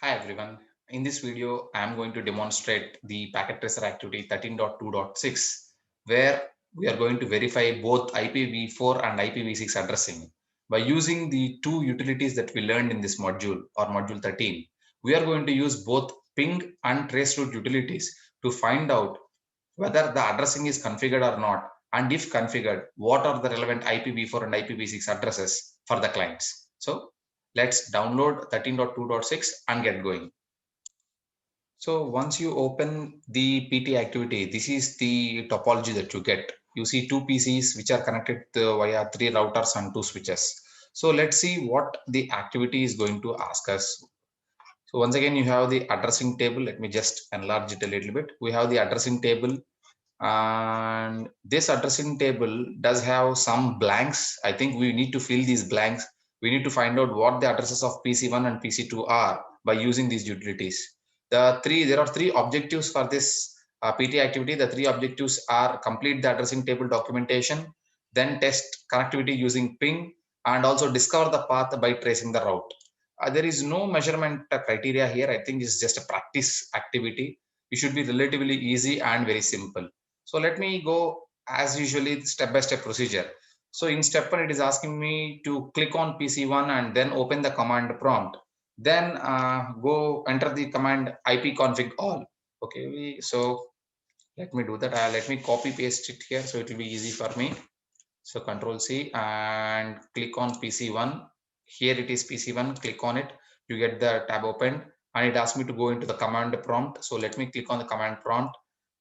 Hi everyone. In this video, I am going to demonstrate the packet tracer activity 13.2.6, where we are going to verify both IPv4 and IPv6 addressing. By using the two utilities that we learned in this module or module 13, we are going to use both ping and traceroute utilities to find out whether the addressing is configured or not, and if configured, what are the relevant IPv4 and IPv6 addresses for the clients. So let's download 13.2.6 and get going. So once you open the PT activity, this is the topology that you get. You see two PCs which are connected via three routers and two switches. So let's see what the activity is going to ask us. So once again, you have the addressing table. Let me just enlarge it a little bit. We have the addressing table, and this addressing table does have some blanks. I think we need to fill these blanks. We need to find out what the addresses of PC1 and PC2 are by using these utilities. There are three objectives for this PT activity. The three objectives are complete the addressing table documentation, then test connectivity using ping, and also discover the path by tracing the route. There is no measurement criteria here. I think it's just a practice activity. It should be relatively easy and very simple. So let me go as usually step-by-step procedure. So in step 1, it is asking me to click on PC1 and then open the command prompt. Then go enter the command ipconfig all. Okay, so let me do that. Let me copy paste it here so it will be easy for me. So Control C and click on PC1. Here it is PC1. Click on it. You get the tab opened and it asks me to go into the command prompt. So let me click on the command prompt.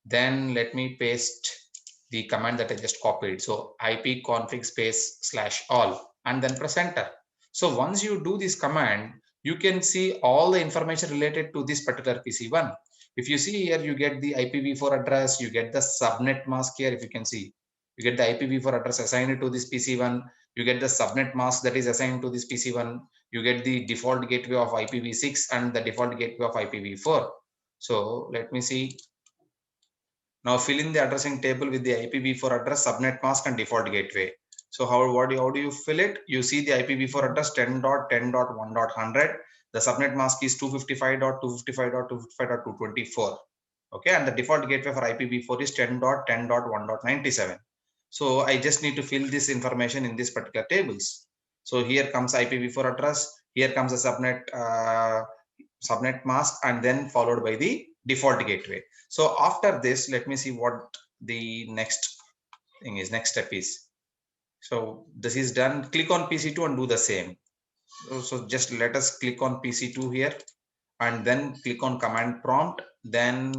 Then let me paste the command that I just copied. So ipconfig space / all and then press enter. So once you do this command, you can see all the information related to this particular PC1. If you see here, you get the IPv4 address, you get the subnet mask here. If you can see, you get the IPv4 address assigned to this PC1, you get the subnet mask that is assigned to this PC1, you get the default gateway of IPv6 and the default gateway of IPv4. So let me see. Now fill in the addressing table with the IPv4 address, subnet mask and default gateway. So how do you fill it? You see the IPv4 address 10.10.1.100. The subnet mask is 255.255.255.224. Okay, and the default gateway for IPv4 is 10.10.1.97. So I just need to fill this information in this particular tables. So here comes IPv4 address, here comes the subnet mask, and then followed by the default gateway. So after this, let me see what the next step is. So this is done. Click on PC2 and do the same. So just let us click on PC2 here and then click on command prompt, then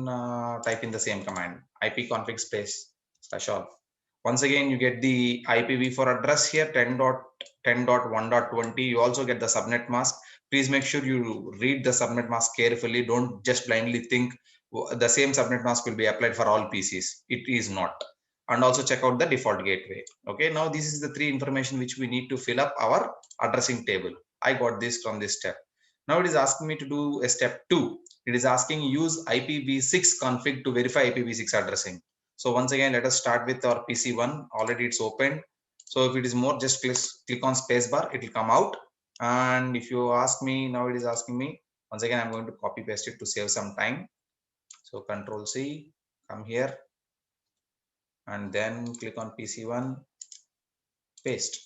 type in the same command ipconfig space / all. Once again, you get the IPv4 address here 10.10.1.20. You also get the subnet mask. Please make sure you read the subnet mask carefully. Don't just blindly think the same subnet mask will be applied for all PCs. It is not. And also check out the default gateway. Okay, now this is the three information which we need to fill up our addressing table. I got this from this step. Now it is asking me to do a step 2. It is asking use IPv6 config to verify IPv6 addressing. So once again, let us start with our PC1. Already it's opened. So if it is more, just click on spacebar. It will come out. And if you ask me, now it is asking me. Once again, I'm going to copy paste it to save some time. So Control C, come here, and then click on PC1, paste.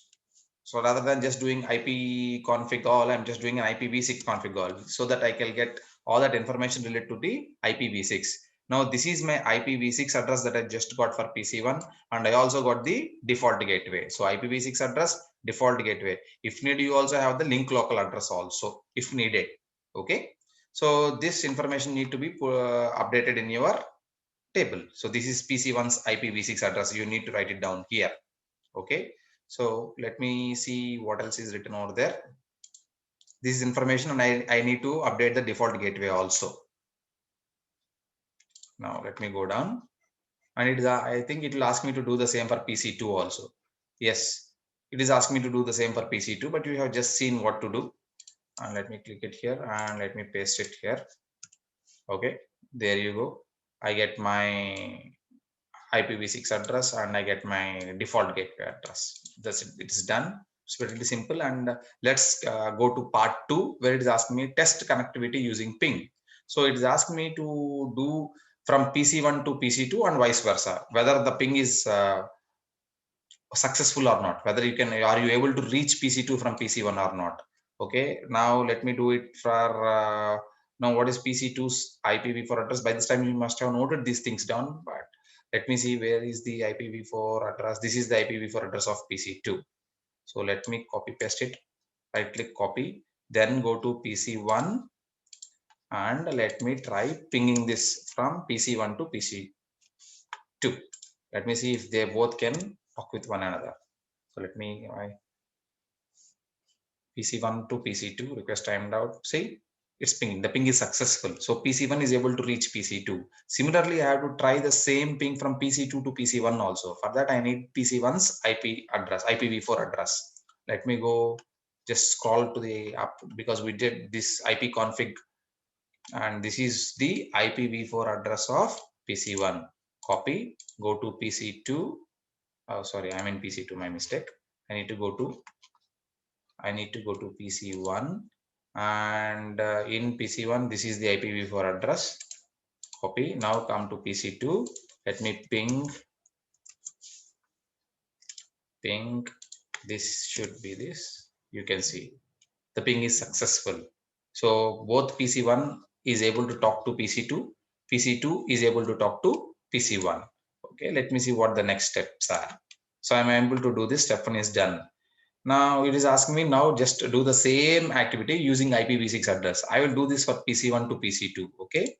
So rather than just doing IP config all, I'm just doing an IPv6 config all so that I can get all that information related to the IPv6. Now this is my IPv6 address that I just got for PC1, and I also got the default gateway. So IPv6 address, default gateway. If needed, you also have the link local address also if needed. Okay. So this information need to be updated in your table. So this is PC1's IPv6 address. You need to write it down here. Okay. So let me see what else is written over there. This is information, and I need to update the default gateway also. Now let me go down, and it is I think it will ask me to do the same for PC2 also. Yes, it is asking me to do the same for PC2, but you have just seen what to do. And let me click it here and let me paste it here. Okay, there you go. I get my IPv6 address and I get my default gateway address. That's it. It is done. It's pretty simple. And let's go to part 2, where it is asking me test connectivity using ping. So it is asking me to do from PC1 to PC2 and vice versa, whether the ping is successful or not, whether you can, are you able to reach PC2 from PC1 or not. Okay, now let me do it for now. What is PC2's IPv4 address? By this time you must have noted these things down, but let me see, where is the IPv4 address. This is the IPv4 address of PC2. So let me copy paste it. Right click, copy, then go to PC1 and let me try pinging this from PC1 to PC2. Let me see if they both can talk with one another. So let me PC1 to PC2 request timed out. See, it's pinging. The ping is successful. So PC1 is able to reach PC2. Similarly, I have to try the same ping from PC2 to PC1 also. For that, I need PC1's IP address, IPv4 address. Let me go just scroll to the app, because we did this IP config, and this is the IPv4 address of PC1. Copy, go to PC2. Oh, sorry, I'm in PC2, my mistake. I need to go to PC1, and in PC1 this is the IPv4 address. Copy. Now come to PC2. Let me ping. This should be this. You can see the ping is successful. So both PC1 is able to talk to PC2. PC2 is able to talk to PC1. Okay, let me see what the next steps are. So I'm able to do this. Step 1 is done. Now it is asking me now just to do the same activity using IPv6 address. I will do this for PC1 to PC2. Okay.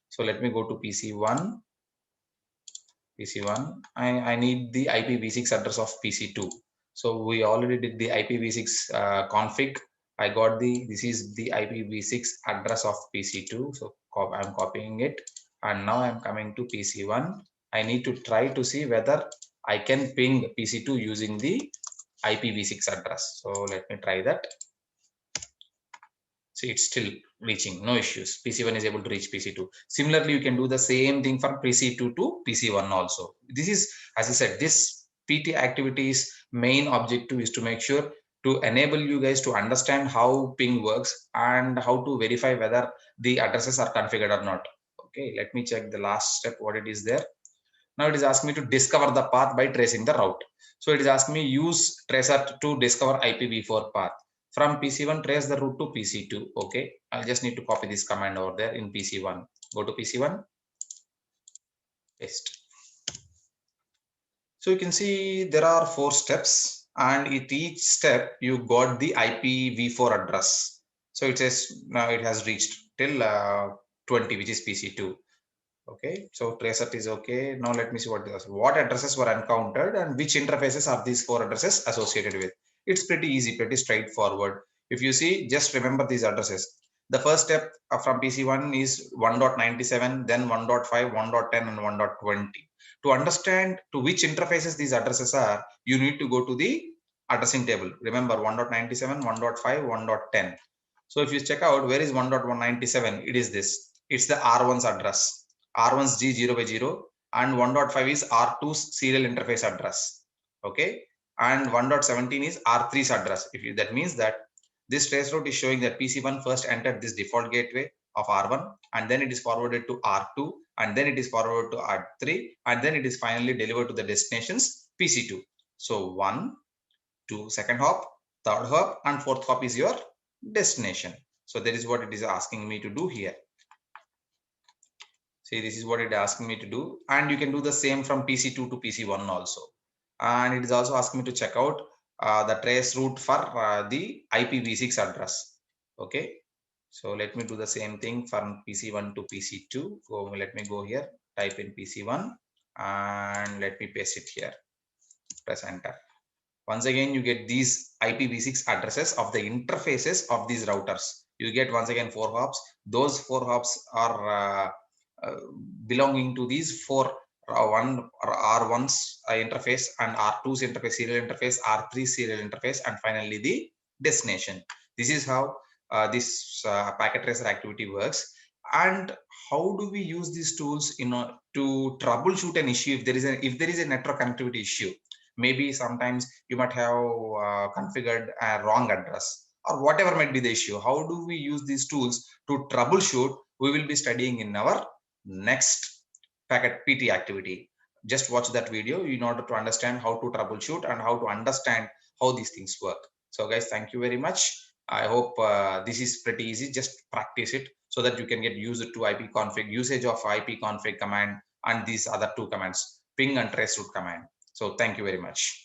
So let me go to PC1. I need the IPv6 address of PC2. So we already did the IPv6 config. I got this is the IPv6 address of PC2. So I'm copying it. And now I'm coming to PC1. I need to try to see whether I can ping PC2 using the IPv6 address. So let me try that. See, it's still reaching, no issues. PC1 is able to reach PC2. Similarly, you can do the same thing from PC2 to PC1 also. This is, as I said, this PT activity's main objective is to make sure to enable you guys to understand how ping works and how to verify whether the addresses are configured or not. Okay, let me check the last step, what it is there. Now it is asking me to discover the path by tracing the route. So it is asking me use tracer to discover IPv4 path. From PC1, trace the route to PC2. Okay, I'll just need to copy this command over there in PC1. Go to PC1, paste. So you can see there are 4 steps, and at each step you got the IPv4 address. So it says now it has reached till 20, which is PC2. Okay, so tracer is okay. Now let me see what addresses were encountered and which interfaces are these 4 addresses associated with. It's pretty easy, pretty straightforward. If you see, just remember these addresses. The first step from PC1 is 1.97, then 1.5, 1.10, and 1.20. To understand to which interfaces these addresses are, you need to go to the addressing table. Remember 1.97, 1.5, 1.10. So if you check out where is 1.197, it is this. It's the R1's address. R1's G0/0 and 1.5 is R2's serial interface address. Okay, and 1.17 is R3's address. That means that this trace route is showing that PC1 first entered this default gateway of R1, and then it is forwarded to R2, and then it is forwarded to R3, and then it is finally delivered to the destination's PC2. So 1, 2, second hop, third hop, and fourth hop is your destination. So that is what it is asking me to do here. See, this is what it is asking me to do, and you can do the same from PC2 to PC1 also. And it is also asking me to check out the trace route for the IPv6 address. Okay, so let me do the same thing from PC1 to PC2. Let me go here, type in PC1, and let me paste it here. Press enter. Once again, you get these IPv6 addresses of the interfaces of these routers. You get once again 4 hops. Those 4 hops are belonging to these 4 R1's interface, and R2's interface, serial interface, R3 serial interface, and finally the destination. This is how this packet tracer activity works. And how do we use these tools to troubleshoot an issue if there is a network connectivity issue? Maybe sometimes you might have configured a wrong address or whatever might be the issue. How do we use these tools to troubleshoot? We will be studying in our next packet PT activity. Just watch that video in order to understand how to troubleshoot and how to understand how these things work. So guys, thank you very much. I hope this is pretty easy. Just practice it so that you can get used to ipconfig, usage of ipconfig command and these other two commands, ping and traceroute command. So thank you very much.